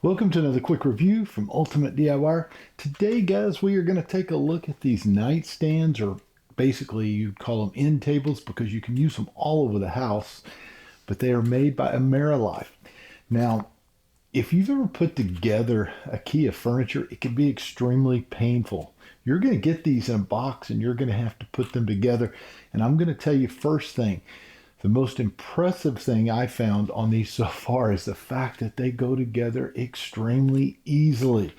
Welcome to another quick review from Ultimate DIY. Today, guys, we are going to take a look at these nightstands, or basically you call them end tables because you can use them all over the house, but they are made by AMERLIFE. Now, if you've ever put together a key of furniture, it can be extremely painful. You're going to get these in a box and you're going to have to put them together. And I'm going to tell you first thing, the most impressive thing I found on these so far is the fact that they go together extremely easily.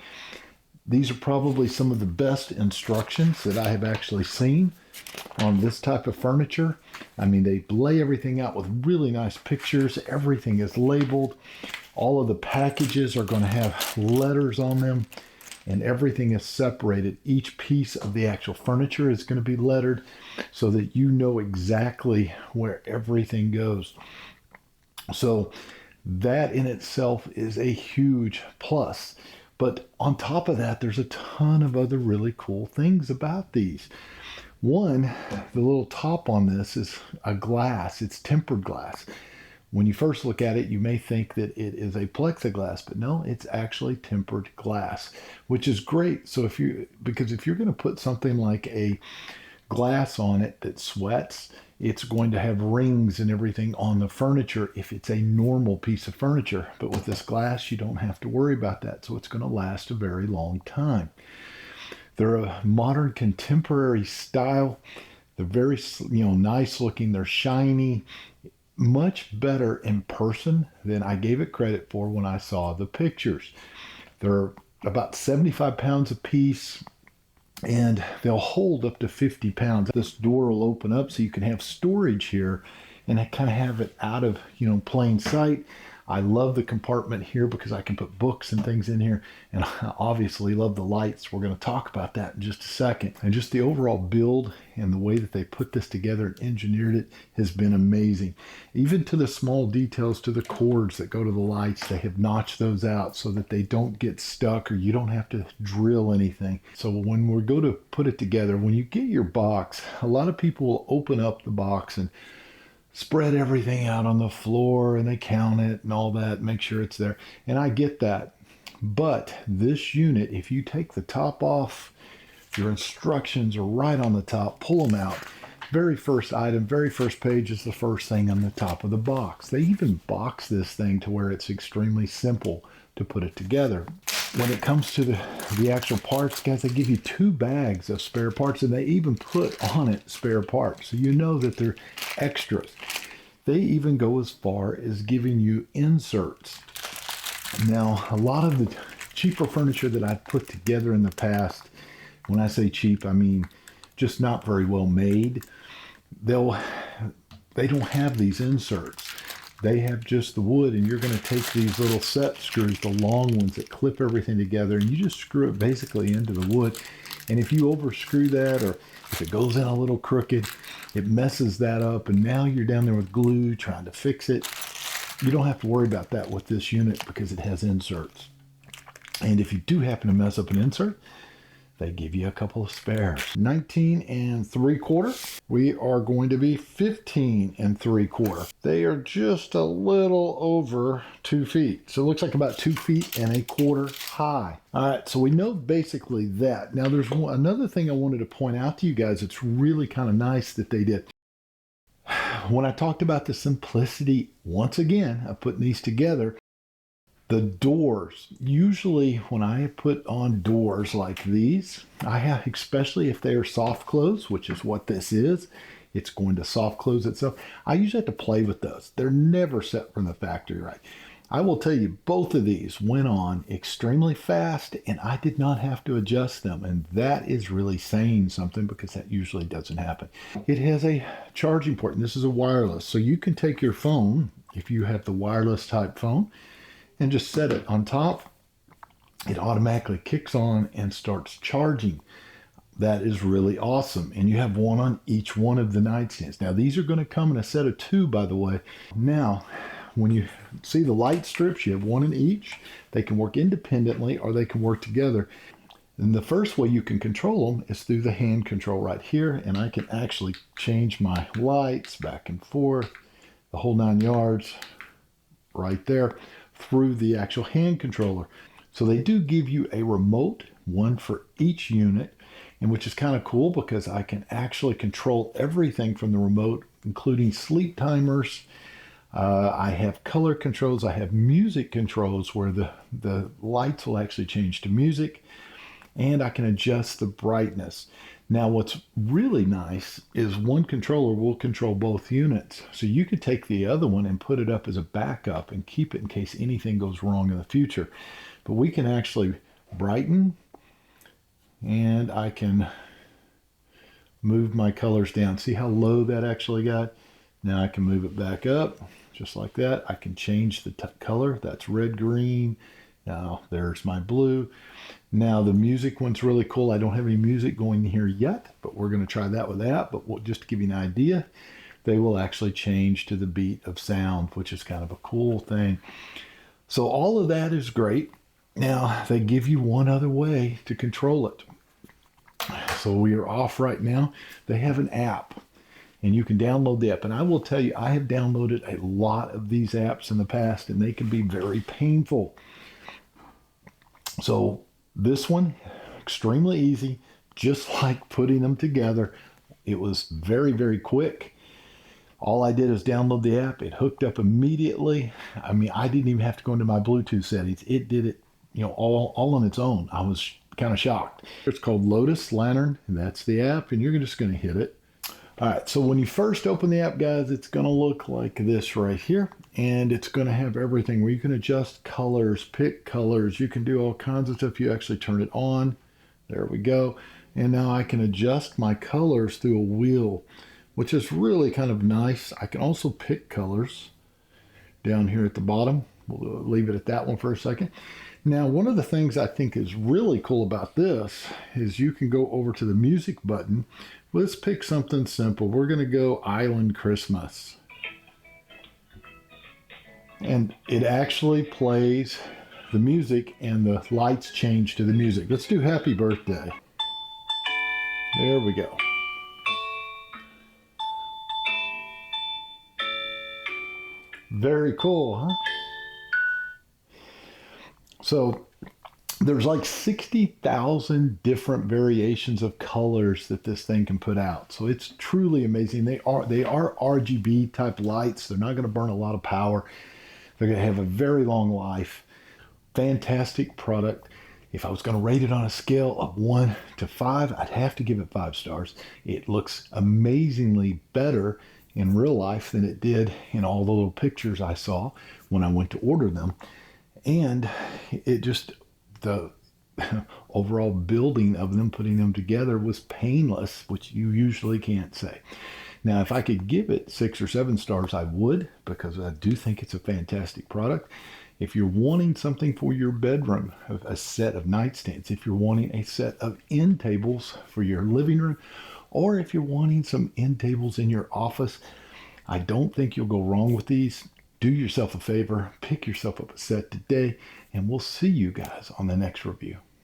These are probably some of the best instructions that I have actually seen on this type of furniture. I mean, they lay everything out with really nice pictures. Everything is labeled. All of the packages are going to have letters on them, and everything is separated. Each piece of the actual furniture is going to be lettered so that you know exactly where everything goes. So that in itself is a huge plus. But on top of that, there's a ton of other really cool things about these. One, the little top on this is a glass. It's tempered glass. When you first look at it, you may think that it is a plexiglass, but no, it's actually tempered glass, which is great. So because if you're going to put something like a glass on it that sweats, it's going to have rings and everything on the furniture if it's a normal piece of furniture. But with this glass, you don't have to worry about that. So it's going to last a very long time. They're a modern contemporary style. They're very, nice looking. They're shiny. Much better in person than I gave it credit for when I saw the pictures. They're about 75 pounds a piece, and they'll hold up to 50 pounds. This door will open up so you can have storage here and I kind of have it out of plain sight. I love the compartment here because I can put books and things in here, and I obviously love the lights. We're going to talk about that in just a second. And just the overall build and the way that they put this together and engineered it has been amazing. Even to the small details, to the cords that go to the lights, they have notched those out so that they don't get stuck or you don't have to drill anything. So when we go to put it together, when you get your box, a lot of people will open up the box and spread everything out on the floor and they count it and all that, make sure it's there. And I get that. But this unit, if you take the top off, your instructions are right on the top, pull them out. Very first item, very first page is the first thing on the top of the box. They even box this thing to where it's extremely simple to put it together. When it comes to the actual parts, guys, they give you 2 bags of spare parts, and they even put on it spare parts. So you know that they're extras. They even go as far as giving you inserts. Now, a lot of the cheaper furniture that I've put together in the past, when I say cheap, I mean just not very well made, they don't have these inserts. They have just the wood, and you're going to take these little set screws, the long ones that clip everything together, and you just screw it basically into the wood. And if you overscrew that, or if it goes in a little crooked, it messes that up, and now you're down there with glue trying to fix it. You don't have to worry about that with this unit because it has inserts. And if you do happen to mess up an insert, they give you a couple of spares. 19 3/4. We are going to be 15 3/4. They are just a little over 2 feet. So it looks like about 2 feet and a quarter high. All right, so we know basically that. Now there's another thing I wanted to point out to you guys. It's really kind of nice that they did. When I talked about the simplicity, once again, of putting these together, the doors, usually when I put on doors like these, I have, especially if they are soft close, which is what this is, it's going to soft close itself. I usually have to play with those. They're never set from the factory right. I will tell you, both of these went on extremely fast and I did not have to adjust them. And that is really saying something because that usually doesn't happen. It has a charging port, and this is a wireless. So you can take your phone, if you have the wireless type phone, and just set it on top. It automatically kicks on and starts charging. That is really awesome. And you have one on each one of the nightstands. Now these are going to come in a set of 2, by the way. Now, when you see the light strips, you have one in each. They can work independently or they can work together. And the first way you can control them is through the hand control right here. And I can actually change my lights back and forth, the whole 9 yards right there. through the actual hand controller. So they do give you a remote, one for each unit, and which is kind of cool because I can actually control everything from the remote, including sleep timers. I have color controls. I have music controls where the lights will actually change to music, and I can adjust the brightness. Now, what's really nice is one controller will control both units. So you could take the other one and put it up as a backup and keep it in case anything goes wrong in the future. But we can actually brighten, and I can move my colors down. See how low that actually got? Now I can move it back up just like that. I can change the color. That's red, green. Now there's my blue. Now the music one's really cool. I don't have any music going here yet, but we're going to try that with that. But just to give you an idea, they will actually change to the beat of sound, which is kind of a cool thing. So all of that is great. Now they give you one other way to control it. So we are off right now. They have an app, and you can download the app. And I will tell you, I have downloaded a lot of these apps in the past, and they can be very painful. So this one, extremely easy, just like putting them together. It was very, very quick. All I did is download the app. It hooked up immediately. I mean, I didn't even have to go into my Bluetooth settings. It did it, all on its own. I was kind of shocked. It's called Lotus Lantern, and that's the app, and you're just going to hit it. All right, so when you first open the app, guys, it's going to look like this right here, and it's going to have everything where you can adjust colors, pick colors. You can do all kinds of stuff. You actually turn it on. There we go. And now I can adjust my colors through a wheel, which is really kind of nice. I can also pick colors down here at the bottom. We'll leave it at that one for a second. Now, one of the things I think is really cool about this is you can go over to the music button. Let's pick something simple. We're going to go Island Christmas. And it actually plays the music and the lights change to the music. Let's do Happy Birthday. There we go. Very cool, huh? So there's like 60,000 different variations of colors that this thing can put out. So it's truly amazing. They are RGB type lights. They're not going to burn a lot of power. They're going to have a very long life. Fantastic product. If I was going to rate it on a scale of 1 to 5, I'd have to give it 5 stars. It looks amazingly better in real life than it did in all the little pictures I saw when I went to order them. And it just, the overall building of them, putting them together was painless, which you usually can't say. Now, if I could give it 6 or 7 stars, I would, because I do think it's a fantastic product. If you're wanting something for your bedroom, a set of nightstands, if you're wanting a set of end tables for your living room, or if you're wanting some end tables in your office, I don't think you'll go wrong with these. Do yourself a favor, pick yourself up a set today, and we'll see you guys on the next review.